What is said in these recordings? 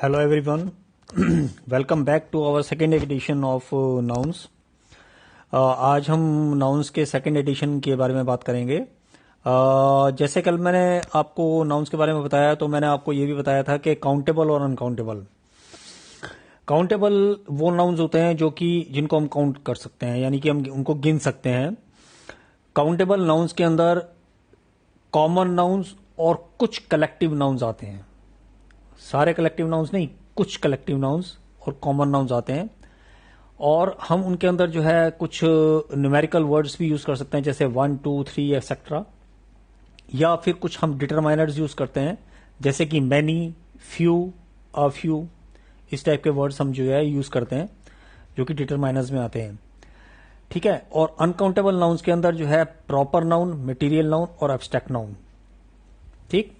Hello everyone, welcome back to our second edition of nouns. आज हम nouns के second edition के बारे में बात करेंगे. जैसे कल मैंने आपको नाउन्स के बारे में बताया तो मैंने आपको ये भी बताया था कि काउंटेबल और अनकाउंटेबल. काउंटेबल वो नाउन्स होते हैं जो कि जिनको हम काउंट कर सकते हैं, यानी कि हम उनको गिन सकते हैं. काउंटेबल नाउन्स के अंदर कॉमन नाउन्स और कुछ कलेक्टिव नाउन्स आते हैं. सारे कलेक्टिव नाउन्स नहीं, कुछ कलेक्टिव नाउन्स और कॉमन नाउन्स आते हैं. और हम उनके अंदर जो है कुछ न्यूमेरिकल वर्ड्स भी यूज कर सकते हैं, जैसे 1, 2, 3 एक्सेट्रा. या फिर कुछ हम डिटरमाइनर्स यूज करते हैं, जैसे कि मैनी, फ्यू, अ फ्यू. इस टाइप के वर्ड्स हम जो है यूज करते हैं जो कि डिटरमाइनर्स में आते हैं. ठीक है. और अनकाउंटेबल नाउन्स के अंदर जो है प्रॉपर नाउन, मटेरियल नाउन और एब्स्ट्रैक्ट नाउन. ठीक,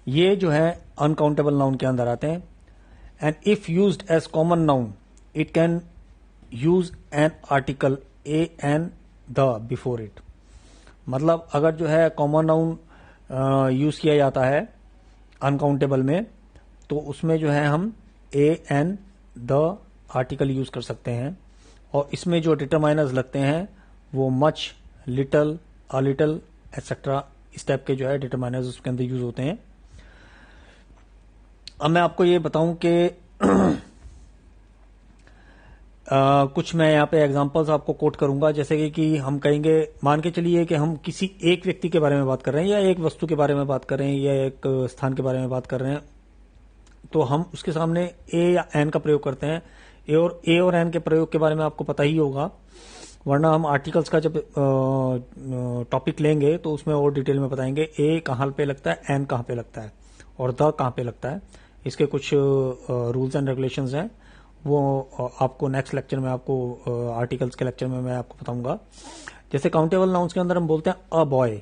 ये जो है अनकाउंटेबल नाउन के अंदर आते हैं. And if used as common noun it can use an article a an the before it. मतलब अगर जो है कॉमन नाउन यूज किया जाता है अनकाउंटेबल में, तो उसमें जो है हम ए एन द आर्टिकल यूज कर सकते हैं. और इसमें जो डिटरमाइनर्स लगते हैं वो much, little, a little etcetera, इस टाइप के जो है डिटरमाइनर्स उसके अंदर यूज होते हैं. अब मैं आपको ये बताऊं कि कुछ मैं यहाँ पे एग्जांपल्स आपको कोट करूंगा. जैसे कि हम कहेंगे, मान के चलिए कि हम किसी एक व्यक्ति के बारे में बात कर रहे हैं, या एक वस्तु के बारे में बात कर रहे हैं, या एक स्थान के बारे में बात कर रहे हैं, तो हम उसके सामने ए या एन का प्रयोग करते हैं. ए और एन के प्रयोग के बारे में आपको पता ही होगा, वरना हम आर्टिकल्स का जब टॉपिक लेंगे तो उसमें और डिटेल में बताएंगे ए कहाँ पे लगता है, एन कहाँ पे लगता है और द कहाँ पे लगता है. इसके कुछ रूल्स एंड रेगुलेशंस हैं, वो आपको नेक्स्ट लेक्चर में, आपको आर्टिकल्स के लेक्चर में मैं आपको बताऊंगा. जैसे काउंटेबल नाउन्स के अंदर हम बोलते हैं a boy.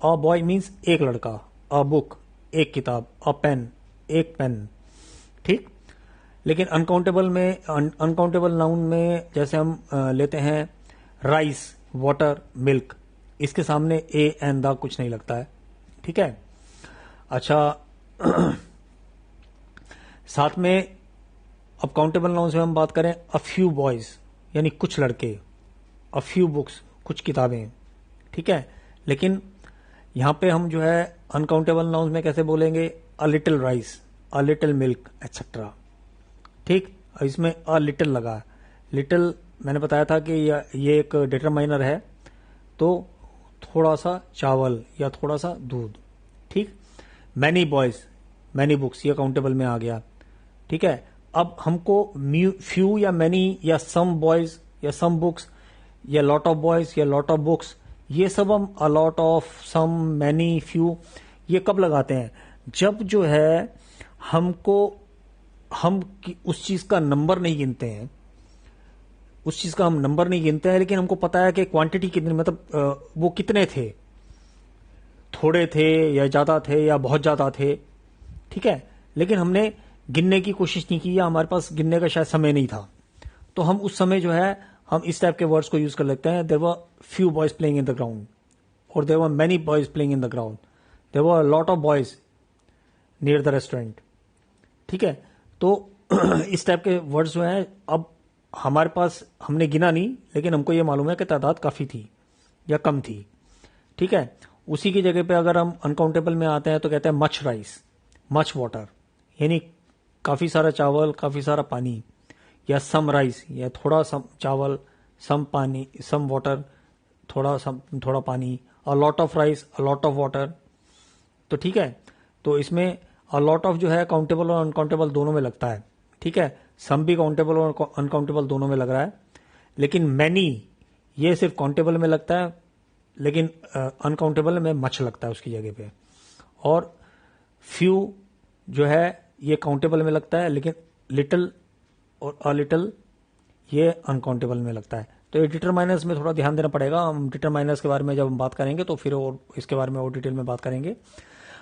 A boy means एक लड़का, अ बुक एक किताब, अ पेन एक पेन. ठीक. लेकिन अनकाउंटेबल नाउन में जैसे हम लेते हैं राइस, वाटर, मिल्क, इसके सामने ए एंड द कुछ नहीं लगता है. ठीक है. अच्छा, साथ में अब काउंटेबल नाउन्स में हम बात करें, अ फ्यू बॉयज यानी कुछ लड़के, अ फ्यू बुक्स कुछ किताबें. ठीक है. लेकिन यहां पे हम जो है अनकाउंटेबल नाउन्स में कैसे बोलेंगे, a little rice, a little milk etcetera. ठीक. इसमें अ लिटिल लगा. लिटिल मैंने बताया था कि ये एक डिटरमाइनर है, तो थोड़ा सा चावल या थोड़ा सा दूध. ठीक. मैनी बॉयज, मैनी बुक्स, ये काउंटेबल में आ गया. ठीक है. अब हमको फ्यू या मैनी या सम बॉयज या सम बुक्स या लॉट ऑफ बॉयज या लॉट ऑफ बुक्स, ये सब हम a lot of, some, many, few, ये कब लगाते हैं, जब जो है हम उस चीज का नंबर नहीं गिनते हैं. उस चीज का हम नंबर नहीं गिनते हैं, लेकिन हमको पता है कि क्वांटिटी कितनी, मतलब वो कितने थे, थोड़े थे या ज्यादा थे या बहुत ज्यादा थे. ठीक है. लेकिन हमने गिनने की कोशिश नहीं की, या हमारे पास गिनने का शायद समय नहीं था, तो हम उस समय जो है हम इस टाइप के वर्ड्स को यूज कर लेते हैं. There were few boys playing in the ground, और there were many boys playing in the ground, there were lot of boys near the restaurant. ठीक है. तो इस टाइप के वर्ड्स जो हैं, अब हमारे पास, हमने गिना नहीं, लेकिन हमको ये मालूम है कि तादाद काफी थी या कम थी. ठीक है. उसी की जगह पे अगर हम अनकाउंटेबल में आते हैं तो कहते हैं मच राइस, मच वाटर, यानी काफी सारा चावल, काफी सारा पानी. या सम राइस, या थोड़ा सम चावल, सम पानी, सम वाटर, थोड़ा पानी. अ lot of rice, a lot of water. तो ठीक है. तो इसमें अ लॉट ऑफ जो है काउंटेबल और अनकाउंटेबल दोनों में लगता है. ठीक है. सम भी काउंटेबल और अनकाउंटेबल दोनों में लग रहा है, लेकिन मैनी ये सिर्फ काउंटेबल में लगता है, लेकिन अनकाउंटेबल में मच लगता है उसकी जगह पे. और फ्यू जो है ये काउंटेबल में लगता है, लेकिन लिटिल और अ लिटिल ये अनकाउंटेबल में लगता है. तो ये डिटरमाइनर्स में थोड़ा ध्यान देना पड़ेगा. हम डिटरमाइनर्स के बारे में जब हम बात करेंगे तो फिर और इसके बारे में और डिटेल में बात करेंगे.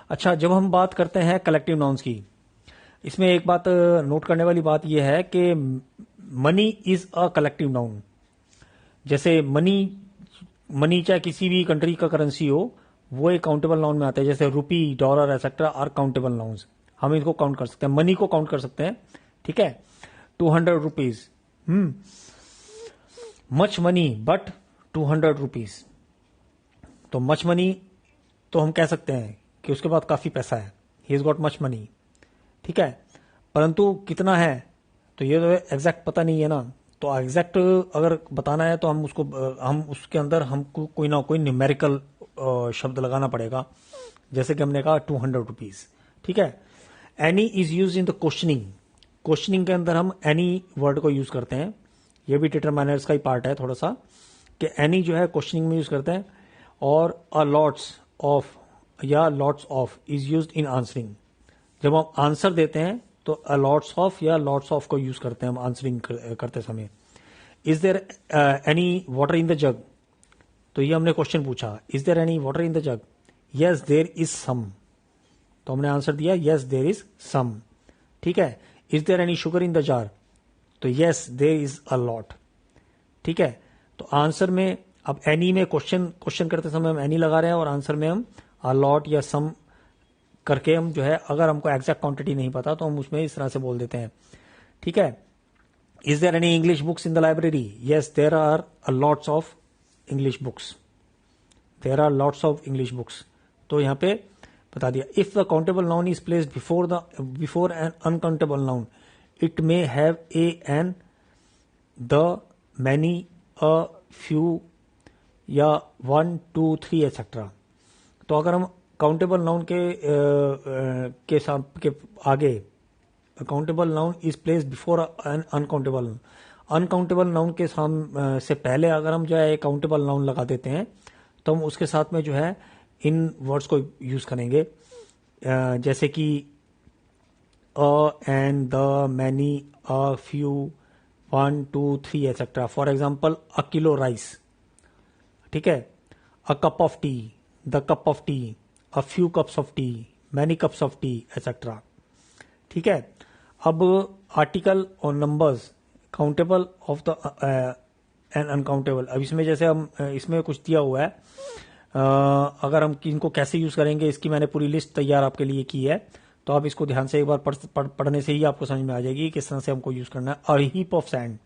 अच्छा, जब हम बात करते हैं कलेक्टिव नाउन्स की, इसमें एक बात नोट करने वाली बात यह है कि money is a collective noun. जैसे मनी चाहे किसी भी कंट्री का करेंसी हो, वो एक काउंटेबल नाउन में आता है. जैसे rupee, dollar etcetera are countable nouns. हम इनको काउंट कर सकते हैं, मनी को काउंट कर सकते हैं, ठीक है। 200 rupees, much money but 200 rupees. तो मच मनी तो हम कह सकते हैं कि उसके बाद काफी पैसा है, he is got much money, ठीक है। परंतु कितना है तो ये तो एग्जैक्ट पता नहीं है ना, तो एग्जैक्ट अगर बताना है तो हम उसके अंदर हमको कोई ना कोई न्यूमेरिकल शब्द लगाना पड़ेगा, जैसे कि हमने कहा 200 रुपीज, ठीक है। Any is use in the questioning, questioning के अंदर हम एनी वर्ड को यूज करते हैं, ये भी डिटरमाइनर्स का ही पार्ट है थोड़ा सा, कि एनी जो है क्वेश्चनिंग में यूज करते हैं। और अ लॉट्स ऑफ या lots of is used in answering, जब हम आंसर देते हैं तो अ लॉट्स ऑफ या लॉट्स ऑफ को यूज करते हैं हम आंसरिंग करते समय। Is there any water in the jug, तो ये हमने क्वेश्चन पूछा, is there any water in the jug, yes there is some, तो हमने आंसर दिया यस देयर इज सम, ठीक है। Is there any sugar in the jar, तो yes there is a lot, ठीक है। तो आंसर में अब एनी में क्वेश्चन करते समय हम एनी लगा रहे हैं और आंसर में हम अ लॉट या सम करके हम जो है, अगर हमको एग्जैक्ट क्वांटिटी नहीं पता तो हम उसमें इस तरह से बोल देते हैं, ठीक है। Is there any English books in the library, yes there are lots of English books, there are lots of English books, तो यहां पे बता दिया। If the countable noun is placed before an uncountable noun, it may have a an, the, many, a, few या 1 2 3 etcetera. तो अगर हम countable noun के आगे countable noun is place before an uncountable, uncountable noun के से पहले अगर हम जो है काउंटेबल नाउन लगा देते हैं तो हम उसके साथ में जो है इन वर्ड्स को यूज करेंगे, जैसे कि a, an, the, many, a, few, 1 2 3 etcetera. For example a kilo rice, ठीक है। A cup of tea, the cup of tea, a few cups of tea, many cups of tea etcetera, ठीक है। अब article और numbers countable of the and uncountable, अब इसमें जैसे हम इसमें कुछ दिया हुआ है, अगर हम इनको कैसे यूज करेंगे इसकी मैंने पूरी लिस्ट तैयार आपके लिए की है, तो आप इसको ध्यान से एक बार पढ़ने से ही आपको समझ में आ जाएगी किस तरह से हमको यूज करना है। A heap of sand,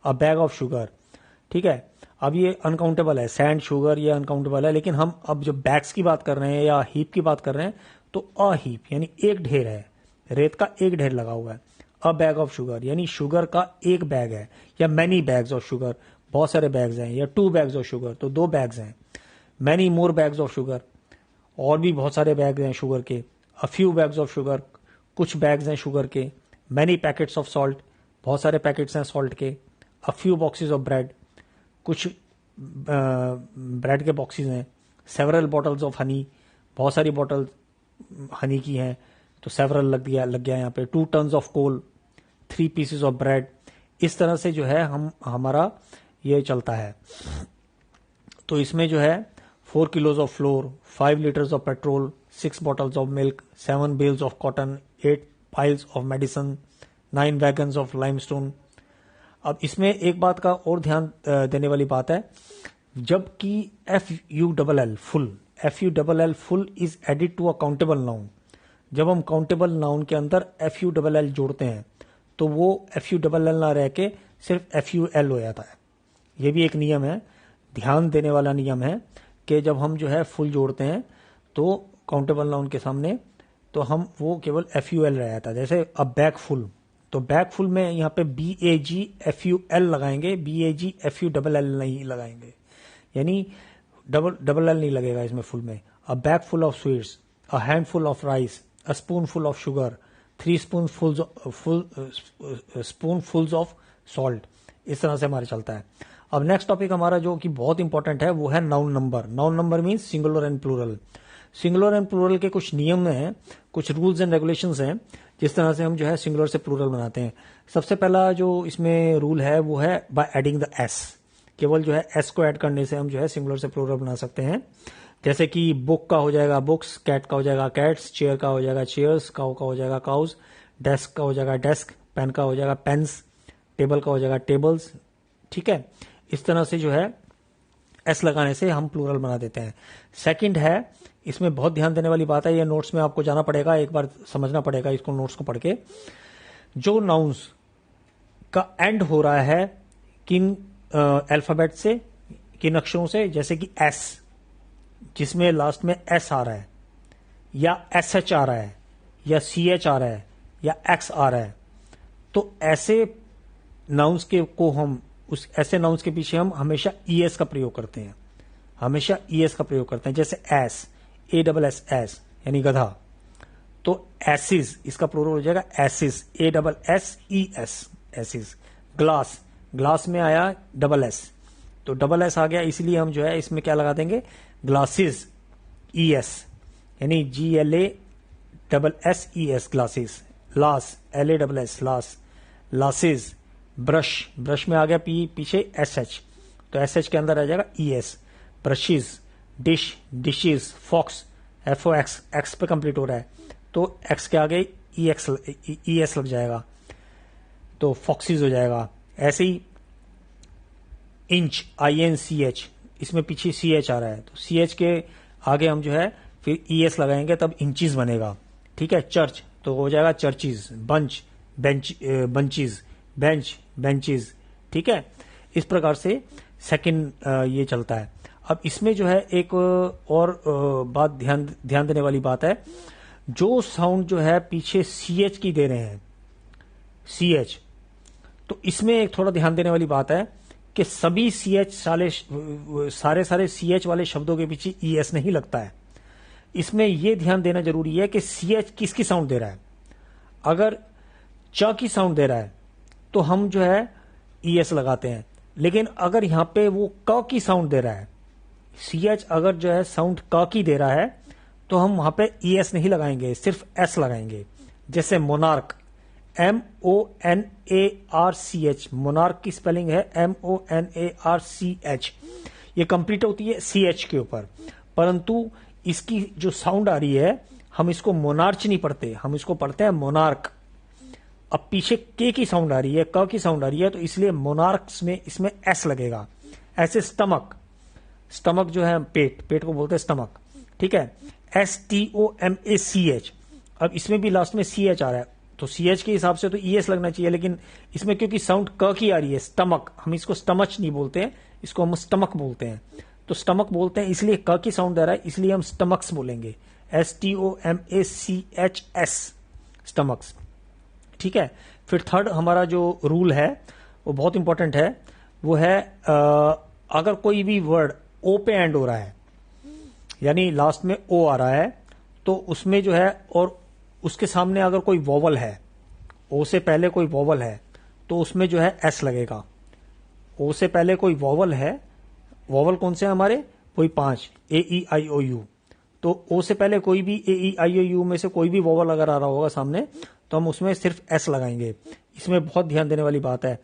a bag of sugar, ठीक है। अब ये अनकाउंटेबल है, सैंड शुगर ये अनकाउंटेबल है, लेकिन हम अब जो बैग्स की बात कर रहे हैं या हीप की बात कर रहे हैं तो अ हीप यानी एक ढेर है, रेत का एक ढेर लगा हुआ है। अ बैग ऑफ शुगर यानी शुगर का एक बैग है, या मैनी बैग्स ऑफ शुगर बहुत सारे बैग्स हैं, या 2 बैग्स ऑफ शुगर तो 2 बैग्स हैं। Many more bags of sugar और भी बहुत सारे बैग हैं शुगर के। A few bags of sugar कुछ बैग्स हैं शुगर के। मैनी पैकेट्स ऑफ सॉल्ट बहुत सारे पैकेट्स हैं सॉल्ट के। A few boxes of bread कुछ ब्रेड के बॉक्सेस हैं। सेवरल बॉटल्स ऑफ हनी बहुत सारी बॉटल हनी की हैं, तो सेवरल लग गया यहाँ पे। 2 tons of coal, 3 pieces of bread, इस तरह से जो है हमारा ये चलता है। तो इसमें जो है 4 kilos of flour, 5 litres of petrol, 6 bottles of milk, 7 bales of cotton, 8 piles of medicine, 9 wagons of limestone. अब इसमें एक बात का और ध्यान देने वाली बात है, जबकि FULL full is added to a countable noun, जब हम काउंटेबल नाउन के अंदर FULL जोड़ते हैं तो वो FULL ना रह के सिर्फ FUL हो जाता है। ये भी एक नियम है, ध्यान देने वाला नियम है कि जब हम जो है फुल जोड़ते हैं तो काउंटेबल नाउन के सामने तो हम वो केवल FUL रह जाता है। जैसे अब बैग फुल, तो बैग फुल में यहाँ पे BAG लगाएंगे, BAG नहीं लगाएंगे, यानी डबल एल नहीं लगेगा इसमें फुल में। A bag full of sweets, a handful of rice, a spoon full of sugar, 3 spoonfuls of salt, इस तरह से हमारे चलता है। अब नेक्स्ट टॉपिक हमारा जो कि बहुत इंपॉर्टेंट है वो है noun number. Noun number means singular and plural. Singular and plural के कुछ नियम हैं, कुछ रूल्स एंड रेगुलेशंस हैं जिस तरह से हम जो है सिंगुलर से प्लूरल बनाते हैं। सबसे पहला जो इसमें रूल है वो है बाय एडिंग द एस, केवल जो है एस को ऐड करने से हम जो है सिंगुलर से प्लूरल बना सकते हैं। जैसे कि बुक का हो जाएगा बुक्स, कैट का हो जाएगा कैट्स, चेयर का हो जाएगा चेयर्स, काउ का हो जाएगा काउज, डेस्क का हो जाएगा डेस्क, पेन का हो जाएगा पेन्स, टेबल का हो जाएगा टेबल्स, ठीक है। इस तरह से जो है एस लगाने से हम प्लूरल बना देते हैं। सेकंड है, इसमें बहुत ध्यान देने वाली बात है, ये नोट्स में आपको जाना पड़ेगा, एक बार समझना पड़ेगा इसको, नोट्स को पढ़ के। जो नाउन्स का एंड हो रहा है किन अल्फाबेट से, किन अक्षरों से, जैसे कि एस, जिसमें लास्ट में एस आ रहा है, या एस एच आ रहा है, या सी एच आ रहा है, या एक्स आ रहा है, तो ऐसे नाउन्स के को हम उस ऐसे नाउन्स के पीछे हम हमेशा ईएस का प्रयोग करते हैं, हमेशा ईएस का प्रयोग करते हैं। जैसे ass, A double S, ass यानी गधा, तो एसिस, इसका प्लूरल हो जाएगा asses, A double S E S, asses. Glass, glass में आया डबल एस, तो डबल एस आ गया, इसलिए हम जो है इसमें क्या लगा देंगे, ग्लासेस, ई एस, यानी G L A double S E S, glasses. Lass, L A double S, lass, lasses. Brush, brush में आ गया पीछे एस एच, तो एस एच के अंदर आ जाएगा E S, brushes. Dish, dishes. Fox, F O X, X पे कंप्लीट हो रहा है, तो एक्स के आगे ई एक्स, ई एस लग जाएगा, तो फॉक्सीज हो जाएगा। ऐसे ही inch, I N C H, इसमें पीछे सी एच आ रहा है, तो सी एच के आगे हम जो है फिर ई एस लगाएंगे, तब इंचीज बनेगा। ठीक है। चर्च, तो हो जाएगा churches. Bunch, bench, bunches. Bench, benches. ठीक है। इस प्रकार से सेकंड ये चलता है। अब इसमें जो है एक और बात ध्यान देने वाली बात है, जो साउंड जो है पीछे सी एच की दे रहे हैं, सी एच, तो इसमें एक थोड़ा ध्यान देने वाली बात है कि सभी सी एच सारे सी एच वाले शब्दों के पीछे ई एस नहीं लगता है। इसमें यह ध्यान देना जरूरी है कि सी एच किसकी साउंड दे रहा है। अगर च की साउंड दे रहा है तो हम जो है ई एस लगाते हैं, लेकिन अगर यहां पे वो क की साउंड दे रहा है, सी एच अगर जो है साउंड क की दे रहा है, तो हम वहां पे ई एस नहीं लगाएंगे, सिर्फ एस लगाएंगे। जैसे monarch, M O N A R C H, monarch की स्पेलिंग है M O N A R C H, ये कंप्लीट होती है सी एच के ऊपर, परंतु इसकी जो साउंड आ रही है, हम इसको मोनार्च नहीं पढ़ते, हम इसको पढ़ते हैं मोनार्क। अब पीछे के की साउंड आ रही है, क की साउंड आ रही है, तो इसलिए मोनार्क्स में इसमें एस लगेगा। ऐसे स्टमक, स्टमक जो है पेट, पेट को बोलते हैं स्टमक। ठीक है। S T O M A C H, अब इसमें भी लास्ट में सी एच आ रहा है, तो सी एच के हिसाब से तो ई एस लगना चाहिए, लेकिन इसमें क्योंकि साउंड क की आ रही है, स्टमक, हम इसको स्टमच नहीं बोलते हैं, इसको हम स्टमक बोलते हैं। तो स्टमक बोलते हैं इसलिए क की साउंड आ रहा है, इसलिए हम स्टमक्स बोलेंगे, S T O M A C H S, stomachs. ठीक है। फिर थर्ड हमारा जो रूल है वो बहुत इंपॉर्टेंट है, वो है अगर कोई भी वर्ड ओ पे एंड हो रहा है, यानी लास्ट में ओ आ रहा है, तो उसमें जो है, और उसके सामने अगर कोई वोवल है, ओ से पहले कोई वोवल है, तो उसमें जो है एस लगेगा। ओ से पहले कोई वोवल है, वोवल कौन से हैं हमारे, कोई 5, ए ई आई ओ यू, तो ओ से पहले कोई भी ए ई आई ओ यू में से कोई भी वोवल अगर आ रहा होगा सामने, तो हम उसमें सिर्फ एस लगाएंगे। इसमें बहुत ध्यान देने वाली बात है,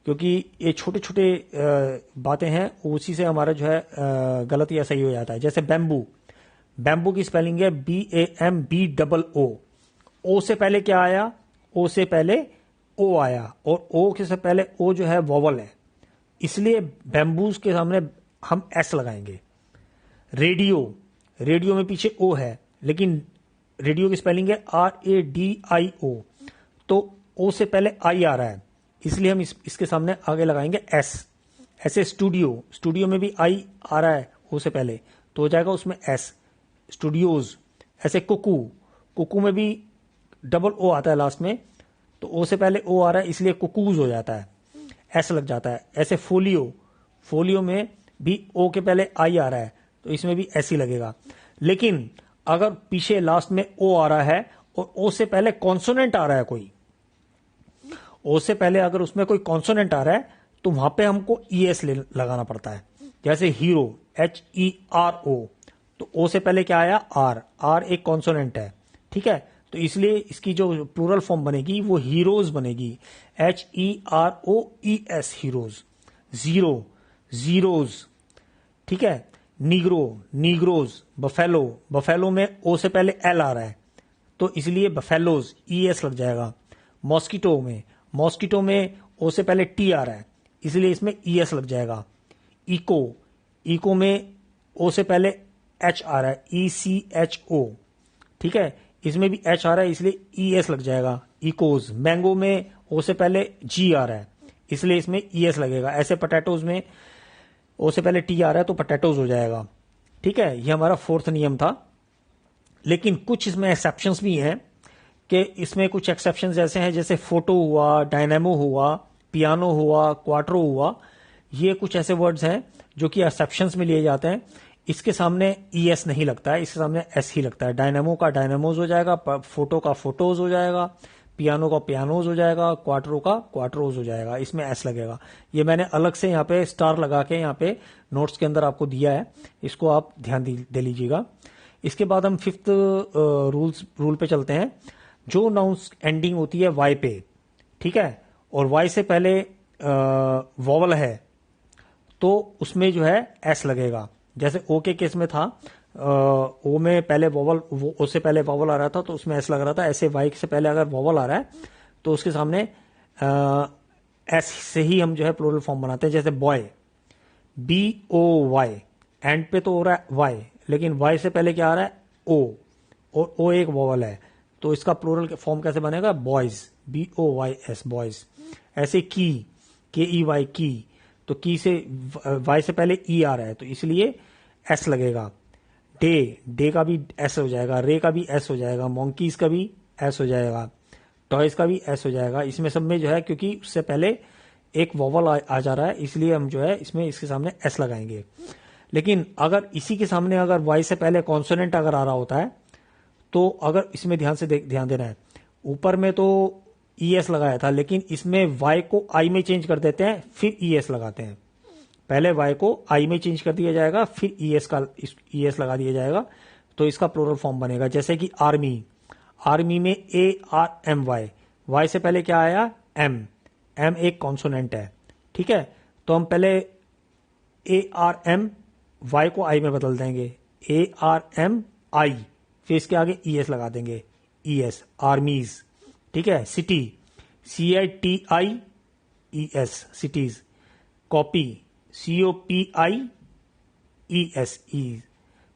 क्योंकि ये छोटे छोटे बातें हैं, उसी से हमारा जो है गलत या सही हो जाता है। जैसे बैम्बू, बैम्बू की स्पेलिंग है B A M B double O से पहले क्या आया, ओ से पहले ओ आया, और ओ के से पहले ओ जो है वोवल है, इसलिए बैम्बूज के सामने हम एस लगाएंगे। रेडियो, रेडियो में पीछे ओ है, लेकिन रेडियो की स्पेलिंग है आर ए डी आई ओ, तो ओ से पहले आई आ रहा है, इसलिए हम इसके सामने आगे लगाएंगे एस। ऐसे स्टूडियो, स्टूडियो में भी आई आ रहा है ओ से पहले, तो हो जाएगा उसमें एस, स्टूडियोज। ऐसे कुकू, कुकू में भी डबल ओ आता है लास्ट में, तो ओ से पहले ओ आ रहा है, इसलिए कुकूज हो जाता है, एस लग जाता है। ऐसे फोलियो, फोलियो में भी ओ के पहले आई आ रहा है, तो इसमें भी एस ही लगेगा। लेकिन अगर पीछे लास्ट में ओ आ रहा है और ओ से पहले कॉन्सोनेंट आ रहा है कोई, ओ से पहले अगर उसमें कोई कॉन्सोनेंट आ रहा है, तो वहां पे हमको ई एस लगाना पड़ता है। जैसे hero, H E R O, तो ओ से पहले क्या आया, आर, आर एक कॉन्सोनेंट है। ठीक है। तो इसलिए इसकी जो प्लूरल फॉर्म बनेगी वो हीरोज बनेगी, H E R O E S, heroes. Zero, zeros. ठीक है। Negro, Negroes. बफेलो, बफेलो में ओ से पहले एल आ रहा है, तो इसलिए बफेलोज, ई एस लग जाएगा। मॉस्किटो में, मॉस्किटो में ओ से पहले टी आ रहा है, इसलिए इसमें ई एस लग जाएगा। इको, इको में ओ से पहले एच आ रहा है, ECHO, ठीक है, इसमें भी एच आ रहा है इसलिए ES लग जाएगा, इकोज। मैंगो में ओ से पहले जी आ रहा है इसलिए इसमें ES लगेगा। ऐसे पोटैटोज में ओ से पहले टी आ रहा है तो पोटैटोज हो जाएगा, ठीक है। ये हमारा फोर्थ नियम था। लेकिन कुछ इसमें एक्सेप्शंस भी हैं कि इसमें कुछ एक्सेप्शंस ऐसे हैं जैसे फोटो हुआ, डायनेमो हुआ, पियानो हुआ, क्वाट्रो हुआ, ये कुछ ऐसे वर्ड्स हैं जो कि एक्सेप्शंस में लिए जाते हैं। इसके सामने ES नहीं लगता है, इसके सामने S ही लगता है। डायनेमो का डायनेमोज हो जाएगा, फोटो का फोटोज हो जाएगा, पियानो का पियानोज हो जाएगा, क्वाट्रो का क्वाट्रोज हो जाएगा, इसमें S लगेगा। ये मैंने अलग से यहाँ पे स्टार लगा के यहाँ पे नोट्स के अंदर आपको दिया है, इसको आप ध्यान दे लीजिएगा। इसके बाद हम फिफ्थ रूल पे चलते हैं। जो नाउंस एंडिंग होती है Y पे, ठीक है, और Y से पहले वॉवल है तो उसमें जो है S लगेगा। जैसे O के केस में था, O में पहले वॉवल, O से पहले वॉवल आ रहा था तो उसमें S लग रहा था। ऐसे Y से पहले अगर वॉवल आ रहा है तो उसके सामने S से ही हम जो है प्लूरल फॉर्म बनाते हैं। जैसे बॉय, BOY, एंड पे तो हो रहा है Y, लेकिन Y से पहले क्या आ रहा है, O, और O एक वॉवल है तो इसका प्लूरल फॉर्म कैसे बनेगा, बॉयज, BOYS, बॉयज। ऐसे की, KEY, की, तो की से Y से पहले E आ रहा है तो इसलिए S लगेगा। डे का भी S हो जाएगा, रे का भी S हो जाएगा, मोंकीज का भी S हो जाएगा, टॉयज का भी S हो जाएगा। इसमें सब में जो है क्योंकि उससे पहले एक वॉवल आ जा रहा है इसलिए हम जो है इसमें इसके सामने S लगाएंगे। लेकिन अगर इसी के सामने अगर Y से पहले कॉन्सोनेंट अगर आ रहा होता है तो अगर इसमें ध्यान से ध्यान देना है, ऊपर में तो ES लगाया था लेकिन इसमें Y को I में चेंज कर देते हैं फिर ES लगाते हैं। पहले Y को I में चेंज कर दिया जाएगा फिर ES लगा दिया जाएगा तो इसका प्लूरल फॉर्म बनेगा। जैसे कि आर्मी, आर्मी में ARMY, Y से पहले क्या आया, M एक कॉन्सोनेंट है, ठीक है, तो हम पहले ARM Y को I में बदल देंगे, ARMI, फिर इसके आगे ES लगा देंगे, ES, आर्मीज, ठीक है। City, CITIES, cities. Copy, COPIES,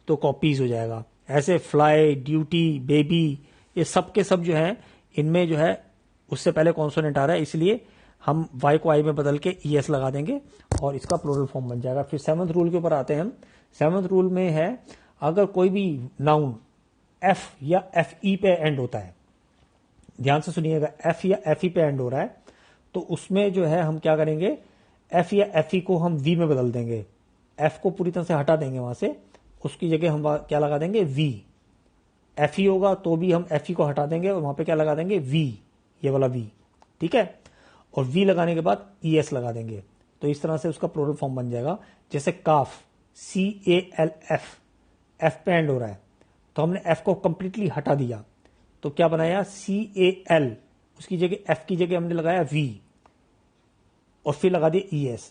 तो कॉपीज हो जाएगा। ऐसे फ्लाई, ड्यूटी, बेबी, ये सब के सब जो है इनमें जो है उससे पहले कॉन्सोनेंट आ रहा है इसलिए हम Y को I में बदल के ES लगा देंगे और इसका प्लूरल फॉर्म बन जाएगा। फिर सेवंथ रूल के ऊपर आते हैं हम। सेवंथ रूल में है अगर कोई भी नाउन F या FE पे एंड होता है, ध्यान से सुनिएगा, F या FE पे एंड हो रहा है तो उसमें जो है हम क्या करेंगे, F या FE को हम V में बदल देंगे। F को पूरी तरह से हटा देंगे वहां से, उसकी जगह हम क्या लगा देंगे, V। FE होगा तो भी हम FE को हटा देंगे और वहां पे क्या लगा देंगे, V, ये वाला V, ठीक है। और V लगाने के बाद ES लगा देंगे तो इस तरह से उसका प्लूरल फॉर्म बन जाएगा। जैसे काफ, CALF, F पे एंड हो रहा है तो हमने F को कंप्लीटली हटा दिया तो क्या बनाया, CAL, उसकी जगह F की जगह हमने लगाया V और फिर लगा दिया ES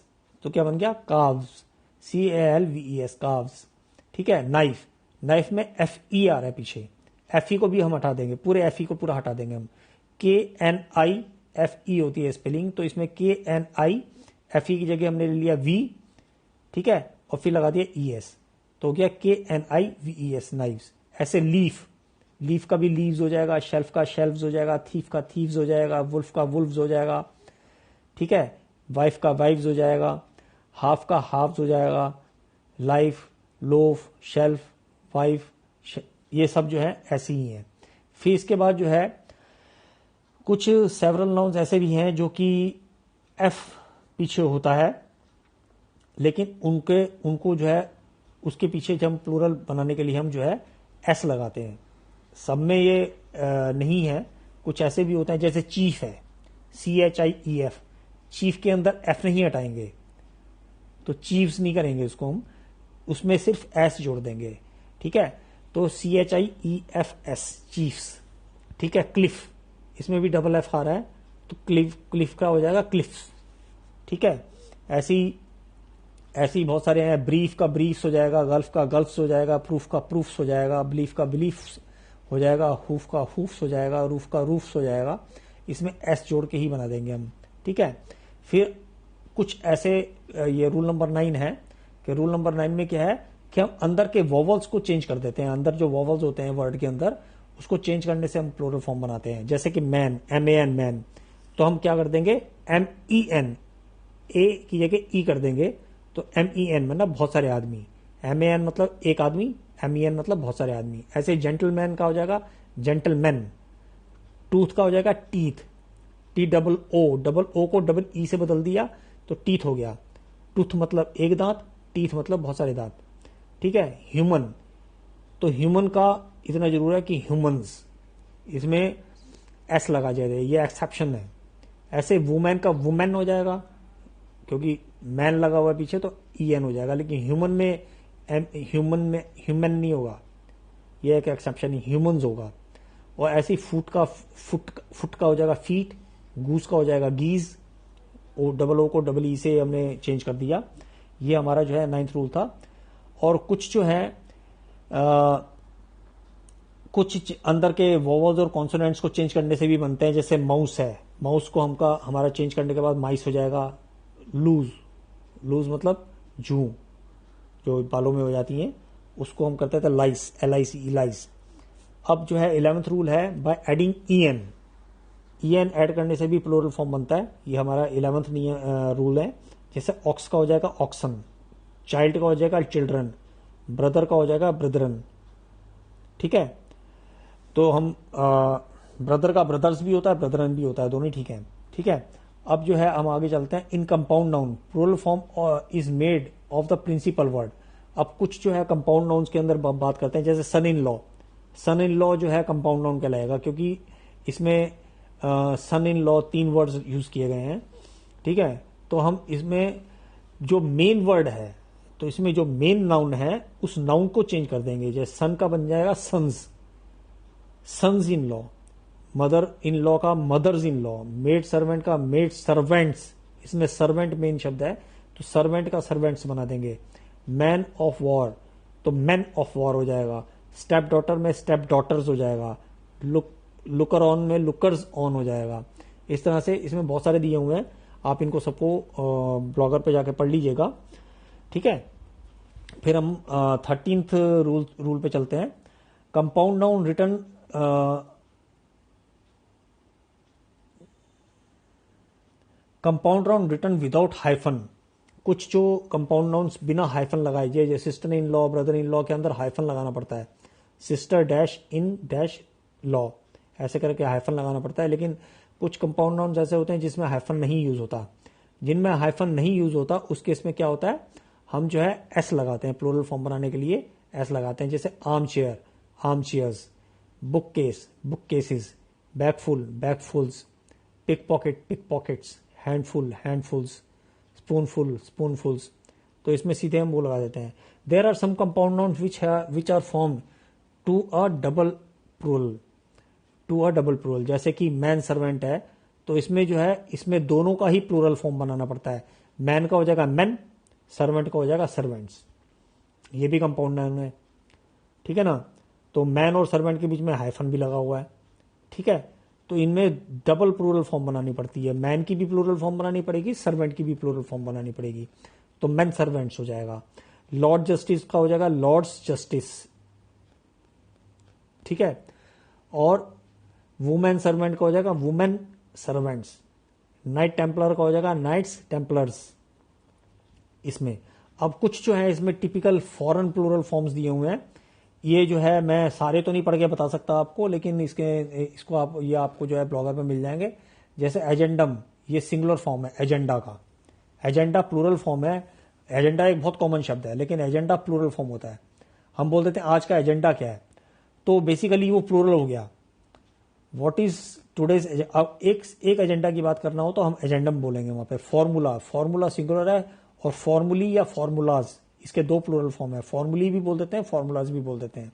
तो क्या बन गया, काव्स, CALVES, काव्स, ठीक है। नाइफ, नाइफ में FE आ रहा है पीछे, FE को भी हम हटा देंगे, पूरे FE को पूरा हटा देंगे हम। KNIFE होती है स्पेलिंग तो इसमें KNIFE की जगह हमने ले लिया V, ठीक है, और फिर लगा दिया ES तो हो गया KNIVES, नाइव्स। ऐसे लीफ, लीफ का भी लीव्स हो जाएगा, शेल्फ का शेल्व्स हो जाएगा, थीफ का थीव्स हो जाएगा, वुल्फ का वुल्व्स हो जाएगा, ठीक है। वाइफ का वाइफ्स हो जाएगा, हाफ का हाफ्स हो जाएगा, लाइफ, लोफ, शेल्फ, वाइफ, ये सब जो है ऐसे ही है। फिर इसके बाद जो है कुछ सेवरल नाउन्स ऐसे भी हैं जो कि F पीछे होता है लेकिन उनको जो है उसके पीछे जब हम प्लूरल बनाने के लिए हम जो है S लगाते हैं। सब में ये नहीं है, कुछ ऐसे भी होते हैं जैसे चीफ है, CHIEF, चीफ के अंदर F नहीं हटाएंगे तो चीफ्स नहीं करेंगे उसको हम, उसमें सिर्फ S जोड़ देंगे, ठीक है। तो CHIEFS, चीफ्स, ठीक है। क्लिफ, इसमें भी डबल F आ रहा है तो क्लिफ का हो जाएगा क्लिफ्स, ठीक है। ऐसी बहुत सारे हैं। ब्रीफ का ब्रीफ्स हो जाएगा, गल्फ का गल्फ्स हो जाएगा, प्रूफ का प्रूफ्स हो जाएगा, बिलीफ का बिलीफ्स हो जाएगा, हुफ का हुफ्स हो जाएगा, रूफ का रूफ्स हो जाएगा। इसमें S जोड़ के ही बना देंगे हम, ठीक है। फिर कुछ ऐसे, ये रूल नंबर 9 है कि रूल नंबर 9 में क्या है कि हम अंदर के वॉवल्स को चेंज कर देते हैं। अंदर जो वॉवल्स होते हैं वर्ड के अंदर, उसको चेंज करने से हम प्लूरल फॉर्म बनाते हैं। जैसे कि मैन, MAN मैन, तो हम क्या कर देंगे MEN, ए की जगह ई कर देंगे, तो MEN मतलब बहुत सारे आदमी, MAN मतलब एक आदमी, MEN मतलब बहुत सारे आदमी। ऐसे जेंटलमैन का हो जाएगा जेंटलमैन, टूथ का हो जाएगा टीथ, डबल ओ को डबल ई से बदल दिया तो टीथ हो गया। टूथ मतलब एक दांत, टीथ मतलब बहुत सारे दांत। ठीक है। ह्यूमन, तो ह्यूमन का इतना जरूर है कि ह्यूमंस, इसमें एस लगा जाएगा, ये एक्सेप्शन है। ऐसे वुमेन का वुमेन हो जाएगा, क्योंकि मैन लगा हुआ है पीछे तो EN हो जाएगा, लेकिन ह्यूमन नहीं होगा, ये एक एक्सेप्शन ही, ह्यूमंस होगा। और ऐसे ही फुट का हो जाएगा फीट, गूस का हो जाएगा गीज, डबल ओ को डबल ई से हमने चेंज कर दिया। ये हमारा जो है 9th रूल था। और कुछ जो है कुछ अंदर के वोवल्स और कॉन्सोनेंट्स को चेंज करने से भी बनते हैं। जैसे माउस है, माउस को हमारा चेंज करने के बाद माइस हो जाएगा। लूज मतलब जू, जो बालों में हो जाती हैं, उसको हम करते थे लाइस, LIC, इलाइस। अब जो है 11th रूल है बाय एडिंग EN ऐड करने से भी प्लूरल फॉर्म बनता है। ये हमारा 11th रूल है। जैसे ऑक्स का हो जाएगा ऑक्सन, चाइल्ड का हो जाएगा चिल्ड्रन, ब्रदर का हो जाएगा ब्रदरन। ठीक है। तो हम ब्रदर का ब्रदर्स भी होता है, ब्रदरन भी होता है, दोनों ठीक है। ठीक है। अब जो है हम आगे चलते हैं। In compound noun plural form is made of the principal word. अब कुछ जो है कंपाउंड नाउन्स के अंदर बात करते हैं। जैसे सन in law, sun in law जो है कंपाउंड नाउन कहलाएगा, क्योंकि इसमें सन इन लॉ 3 वर्ड्स यूज किए गए हैं। ठीक है। तो हम इसमें जो मेन वर्ड है, तो इसमें जो मेन नाउन है उस नाउन को चेंज कर देंगे। जैसे सन का बन जाएगा sons, sons in law. Mother in law का mothers in law, maid servant का मेड सर्वेंट्स, इसमें सर्वेंट मेन शब्द है तो सर्वेंट का सर्वेंट्स बना देंगे। मैन ऑफ वॉर, तो मैन ऑफ वॉर हो जाएगा। स्टेप डॉटर में स्टेप डॉटर्स हो जाएगा। लुकर ऑन में लुकर्स ऑन हो जाएगा। इस तरह से इसमें बहुत सारे दिए हुए हैं, आप इनको सबको ब्लॉगर पे जाके पढ़ लीजिएगा। ठीक है। फिर हम 13th रूल पे चलते हैं। Compound noun return compound noun return without hyphen. कुछ जो कंपाउंड नाउन्स बिना हाइफन लगाए, जैसे sister in law, brother in law के अंदर हाइफन लगाना पड़ता है। Sister dash in dash law, ऐसे करके हाइफन लगाना पड़ता है। लेकिन कुछ कंपाउंड नाउन्स ऐसे होते हैं जिसमें हाइफन नहीं यूज होता। जिनमें हाइफन नहीं यूज होता उस केस में क्या होता है, हम जो है एस लगाते हैं प्लूरल फॉर्म बनाने के लिए, एस लगाते हैं। जैसे arm chair, arm chairs, book case, book cases, bagful, bagfuls, pick pocket, pick pockets, handful, handfuls, spoonful, spoonfuls. तो इसमें सीधे हम वो लगा देते हैं। There are some compound nouns which are form to a double plural, to a double plural. जैसे कि मैन सर्वेंट है, तो इसमें जो है इसमें दोनों का ही प्लूरल फॉर्म बनाना पड़ता है। मैन का हो जाएगा मैन, सर्वेंट का हो जाएगा सर्वेंट्स। ये भी कंपाउंड नाउन है। ठीक है ना। तो मैन और सर्वेंट के बीच में हाइफन भी लगा हुआ है। ठीक है। तो इनमें डबल प्लूरल फॉर्म बनानी पड़ती है। मैन की भी प्लूरल फॉर्म बनानी पड़ेगी, सर्वेंट की भी प्लूरल फॉर्म बनानी पड़ेगी। तो मैन सर्वेंट्स हो जाएगा। लॉर्ड जस्टिस का हो जाएगा लॉर्ड्स जस्टिस। ठीक है। और वुमेन सर्वेंट का हो जाएगा वुमेन सर्वेंट्स। नाइट टेम्पलर का हो जाएगा नाइट्स टेम्पलर्स। इसमें अब कुछ जो है इसमें टिपिकल फॉरेन प्लूरल फॉर्म्स दिए हुए हैं। ये जो है मैं सारे तो नहीं पढ़ के बता सकता आपको, लेकिन इसको आपको जो है ब्लॉगर पे मिल जाएंगे। जैसे एजेंडम, ये सिंगुलर फॉर्म है एजेंडा का। एजेंडा प्लूरल फॉर्म है। एजेंडा एक बहुत कॉमन शब्द है, लेकिन एजेंडा प्लूरल फॉर्म होता है। हम बोल देते हैं आज का एजेंडा क्या है, तो बेसिकली वो प्लूरल हो गया। व्हाट इज टुडेज, एक एजेंडा की बात करना हो तो हम एजेंडम बोलेंगे वहां पे। फॉर्मूला, फॉर्मूला सिंगुलर है, और फॉर्मूली या फॉर्मूलाज, इसके 2 प्लूरल फॉर्म है। फॉर्मूली भी बोल देते हैं, फॉर्मूलाज भी बोल देते हैं।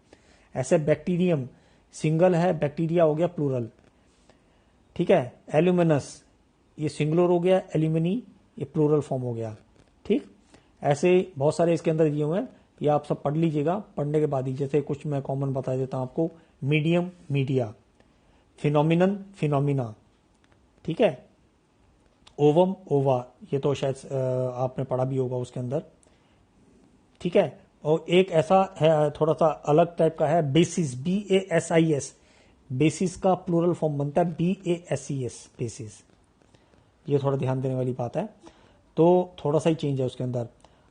ऐसे बैक्टीरियम सिंगल है, बैक्टीरिया हो गया प्लूरल। ठीक है। एल्यूमिनस, ये सिंगुलर हो गया, एल्यूमिनी ये प्लूरल फॉर्म हो गया। ठीक। ऐसे बहुत सारे इसके अंदर दिए हुए हैं, ये आप सब पढ़ लीजिएगा। पढ़ने के बाद ही जैसे कुछ मैं कॉमन बता देता हूं आपको। Medium, media. Phenomenon, phenomena. ठीक है। ओवम, ओवा, ये तो शायद आपने पढ़ा भी होगा उसके अंदर। ठीक है। और एक ऐसा है थोड़ा सा अलग टाइप का है बेसिस, BASIS, बेसिस का प्लूरल फॉर्म बनता है BASES, बेसिस। ये थोड़ा ध्यान देने वाली बात है, तो थोड़ा सा ही चेंज है उसके अंदर।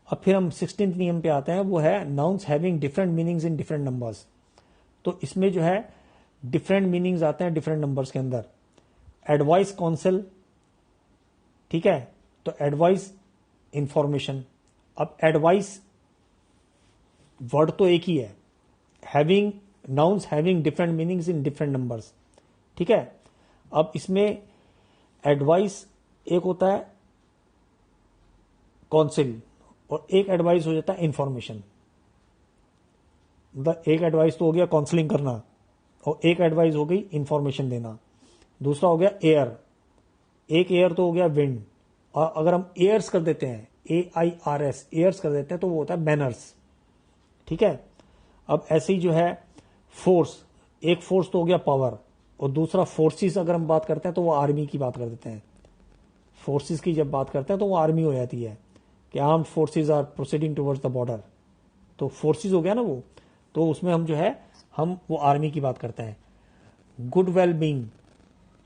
अब फिर हम 16th नियम पे आते हैं, वो है nouns having different meanings in different numbers. तो इसमें जो है डिफरेंट मीनिंग्स आते हैं डिफरेंट नंबर्स के अंदर। एडवाइस काउंसिल, ठीक है, तो एडवाइस इंफॉर्मेशन। अब एडवाइस वर्ड तो एक ही है, having nouns having different meanings in different numbers, ठीक है। अब इसमें एडवाइस एक होता है काउंसिल, और एक एडवाइस हो जाता है इंफॉर्मेशन। मतलब एक एडवाइस तो हो गया काउंसलिंग करना, और एक एडवाइस हो गई इंफॉर्मेशन देना। दूसरा हो गया एयर, एक एयर तो हो गया विंड, और अगर हम एयर्स कर देते हैं, AIRS, एयर्स कर देते हैं, तो वो होता है मैनर्स, ठीक है। अब ऐसे ही जो है फोर्स, एक फोर्स तो हो गया पावर, और दूसरा फोर्सेस अगर हम बात करते हैं तो वो आर्मी की बात कर देते हैं। फोर्सेस की जब बात करते हैं तो वो आर्मी हो जाती है कि armed forces are proceeding towards the border, तो फोर्सेस हो गया ना वो, तो उसमें हम जो है हम वो आर्मी की बात करते हैं। गुड वेल बीइंग,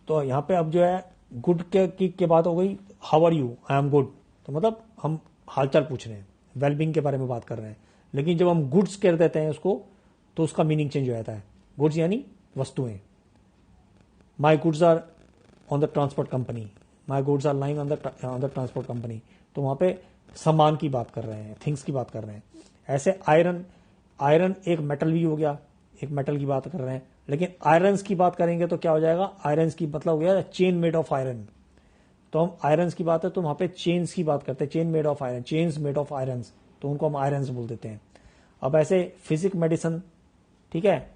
तो यहाँ पे अब जो है गुड के बात हो गई, how are you, I am good, तो मतलब हम हालचाल पूछ रहे हैं, वेलबींग के बारे में बात कर रहे हैं। लेकिन जब हम गुड्स कर देते हैं उसको, तो उसका मीनिंग चेंज हो जाता है। गुड्स यानी वस्तुएं, my goods are on the transport company, my goods are lying on the transport company, तो वहां पे सामान की बात कर रहे हैं, थिंग्स की बात कर रहे हैं। ऐसे आयरन, आयरन एक मेटल भी हो गया, एक मेटल की बात कर रहे हैं। लेकिन आयरन्स की बात करेंगे तो क्या हो जाएगा, आयरन्स की मतलब हो गया चेन मेड ऑफ आयरन, तो हम आयरन्स की बात है तो वहां पे चेन्स की बात करते हैं, chain made of iron, chains made of irons, तो उनको हम आयरन्स बोल देते हैं। अब ऐसे फिजिक मेडिसिन, ठीक है,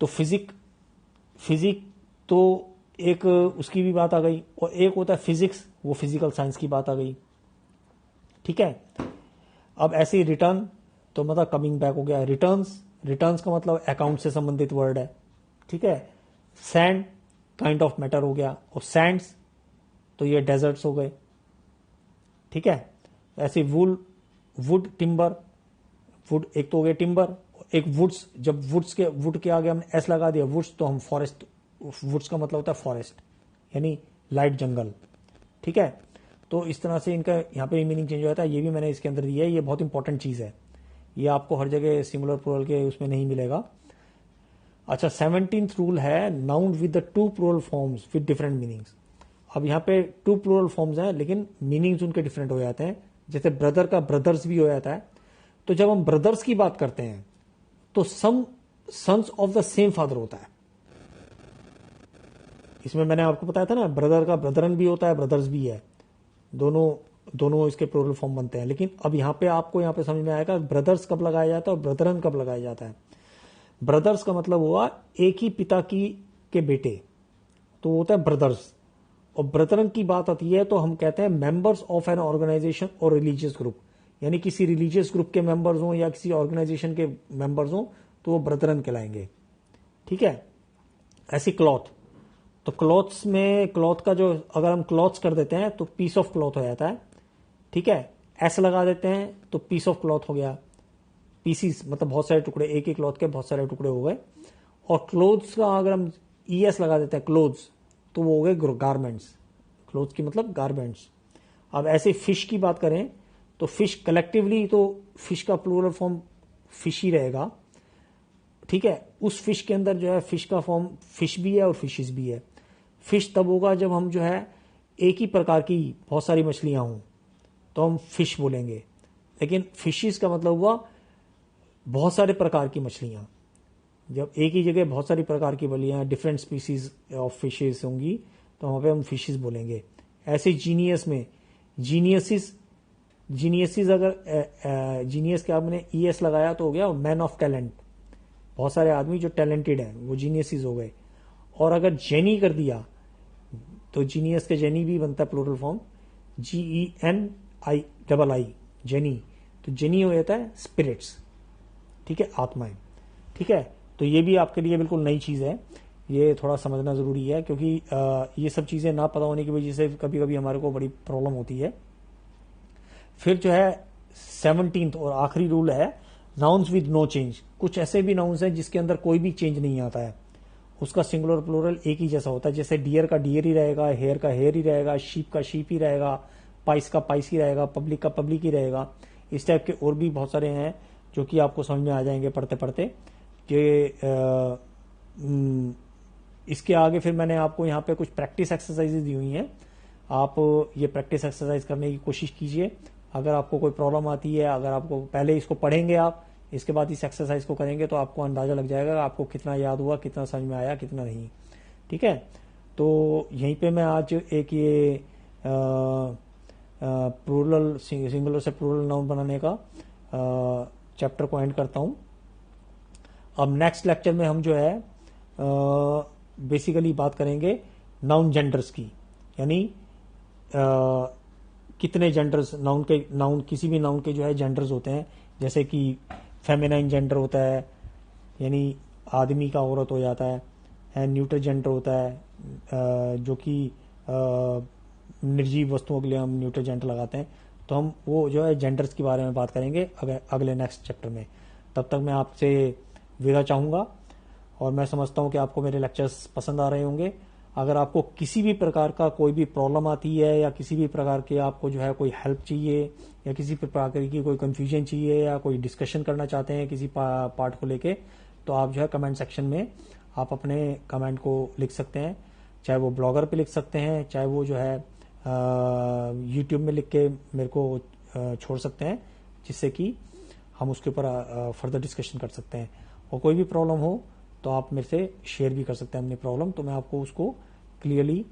तो फिजिक तो एक उसकी भी बात आ गई, और एक होता है फिजिक्स, वो फिजिकल साइंस की बात आ गई, ठीक है। अब ऐसे ही रिटर्न, तो मतलब कमिंग बैक हो गया। रिटर्न्स, रिटर्न्स का मतलब अकाउंट से संबंधित वर्ड है, ठीक है। सैंड काइंड ऑफ मैटर हो गया, और सैंड्स तो ये डेजर्ट्स हो गए, ठीक है। ऐसे वुल, वुड, टिम्बर, वुड एक तो हो गया टिम्बर, एक वुड्स, जब वुड के आगे हमने एस लगा दिया वुड्स, तो हम फॉरेस्ट, वुड्स का मतलब होता है फॉरेस्ट यानी लाइट जंगल, ठीक है। तो इस तरह से इनका यहाँ पे मीनिंग चेंज हो जाता है। ये भी मैंने इसके अंदर दिया है, ये बहुत इंपॉर्टेंट चीज है, ये आपको हर जगह सिंगुलर प्लूरल के उसमें नहीं मिलेगा। अच्छा, 17th रूल है noun with the 2 plural forms with different meanings. अब यहाँ पे 2 प्लूरल फॉर्म्स हैं, लेकिन मीनिंग्स उनके डिफरेंट हो जाते हैं। जैसे ब्रदर का ब्रदर्स भी हो जाता है, तो जब हम ब्रदर्स की बात करते हैं तो some sons of the same father होता है। इसमें मैंने आपको बताया था ना, ब्रदर का ब्रदरन भी होता है, ब्रदर्स भी है, दोनों इसके प्लूरल फॉर्म बनते हैं। लेकिन अब यहाँ पे आपको यहाँ पे समझ में आएगा ब्रदर्स कब लगाया जाता है और ब्रदरन कब लगाया जाता है। ब्रदर्स का मतलब हुआ एक ही पिता की के बेटे, तो वो होता है ब्रदर्स। और ब्रदरन की बात आती है तो हम कहते हैं मेंबर्स ऑफ एन ऑर्गेनाइजेशन और रिलीजियस ग्रुप, यानी किसी रिलीजियस ग्रुप के मेंबर्स हों या किसी ऑर्गेनाइजेशन के मेंबर्स हों तो वो ब्रदरन कहलाएंगे, ठीक है। ऐसी क्लॉथ, तो क्लॉथ्स में, क्लॉथ का जो अगर हम क्लॉथ्स कर देते हैं तो पीस ऑफ क्लॉथ हो जाता है, ठीक है। ऐसे लगा देते हैं तो पीस ऑफ क्लॉथ हो गया, पीसीस मतलब बहुत सारे टुकड़े, एक ही क्लॉथ के बहुत सारे टुकड़े हो गए। और क्लोथ्स का अगर हम ES लगा देते हैं क्लोथ्स, तो वो हो गए गारमेंट्स, क्लोथ्स की मतलब गारमेंट्स। अब ऐसे फिश की बात करें तो फिश कलेक्टिवली, तो फिश का प्लूरल फॉर्म फिश ही रहेगा, ठीक है। उस फिश के अंदर जो है फिश का फॉर्म फिश भी है और फिशेस भी है। फिश तब होगा जब हम जो है एक ही प्रकार की बहुत सारी मछलियां हों तो हम फिश बोलेंगे, लेकिन फिशेस का मतलब हुआ बहुत सारे प्रकार की मछलियां। जब एक ही जगह बहुत सारी प्रकार की मछलियां, डिफरेंट स्पीसीज ऑफ फिशेस होंगी, तो वहां पे हम फिशेस बोलेंगे। ऐसे जीनियस में जीनियसिस, जीनियसिस अगर जीनियस के आपने ES लगाया तो हो गया मैन ऑफ टैलेंट, बहुत सारे आदमी जो टैलेंटेड हैं वो जीनियसिस हो गए। और अगर जेनी कर दिया तो जीनियस के जेनी भी बनता है प्लूरल फॉर्म, GENI, जेनी, तो जेनी हो जाता है स्पिरिट्स, ठीक है, आत्माएं, ठीक है। तो ये भी आपके लिए बिल्कुल नई चीज है, ये थोड़ा समझना जरूरी है, क्योंकि ये सब चीजें ना पता होने की वजह से कभी कभी हमारे को बड़ी प्रॉब्लम होती है। फिर जो है 17th और आखिरी रूल है नाउन्स विद नो चेंज। कुछ ऐसे भी नाउन्स हैं जिसके अंदर कोई भी चेंज नहीं आता है, उसका सिंगुलर प्लूरल एक ही जैसा होता है। जैसे डियर का डियर ही रहेगा, हेयर का हेयर ही रहेगा, शीप का शीप ही रहेगा, पाइस का पाइस ही रहेगा, पब्लिक का पब्लिक ही रहेगा। इस टाइप के और भी बहुत सारे हैं जो कि आपको समझ में आ जाएंगे पढ़ते पढ़ते कि इसके आगे फिर मैंने आपको यहाँ पे कुछ प्रैक्टिस एक्सरसाइजेज दी हुई हैं। आप ये प्रैक्टिस एक्सरसाइज करने की कोशिश कीजिए। अगर आपको कोई प्रॉब्लम आती है, अगर आपको पहले इसको पढ़ेंगे आप, इसके बाद इस एक्सरसाइज को करेंगे तो आपको अंदाजा लग जाएगा आपको कितना याद हुआ, कितना समझ में आया, कितना नहीं। ठीक है, तो यहीं पे मैं आज एक ये प्लूरल सिंगुलर से प्लूरल नाउन बनाने का चैप्टर को एंड करता हूं। अब नेक्स्ट लेक्चर में हम जो है बेसिकली बात करेंगे नाउन जेंडर्स की, यानी कितने जेंडर्स नाउन किसी भी नाउन के जो है जेंडर्स होते हैं। जैसे कि फेमिनाइन जेंडर होता है, यानी आदमी का औरत हो जाता है, न्यूट्रल जेंडर होता है जो कि निर्जीव वस्तुओं के लिए हम न्यूट्रल जेंडर लगाते हैं। तो हम वो जो है जेंडर्स के बारे में बात करेंगे अगले नेक्स्ट चैप्टर में। तब तक मैं आपसे विदा चाहूंगा और मैं समझता हूं कि आपको मेरे लेक्चर्स पसंद आ रहे होंगे। अगर आपको किसी भी प्रकार का कोई भी प्रॉब्लम आती है या किसी भी प्रकार के आपको जो है कोई हेल्प चाहिए या किसी प्रकार की कोई कंफ्यूजन चाहिए या कोई डिस्कशन करना चाहते हैं किसी पार्ट को लेके, तो आप जो है कमेंट सेक्शन में आप अपने कमेंट को लिख सकते हैं। चाहे वो ब्लॉगर पे लिख सकते हैं, चाहे वो जो है यूट्यूब में लिख के मेरे को छोड़ सकते हैं, जिससे कि हम उसके ऊपर फर्दर डिस्कशन कर सकते हैं। और कोई भी प्रॉब्लम हो तो आप मेरे से शेयर भी कर सकते हैं अपनी प्रॉब्लम, तो मैं आपको उसको क्लियरली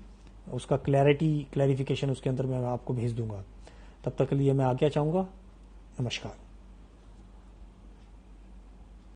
उसका क्लैरिफिकेशन उसके अंदर मैं आपको भेज दूंगा। तब तक के लिए मैं आज्ञा चाहूंगा। नमस्कार।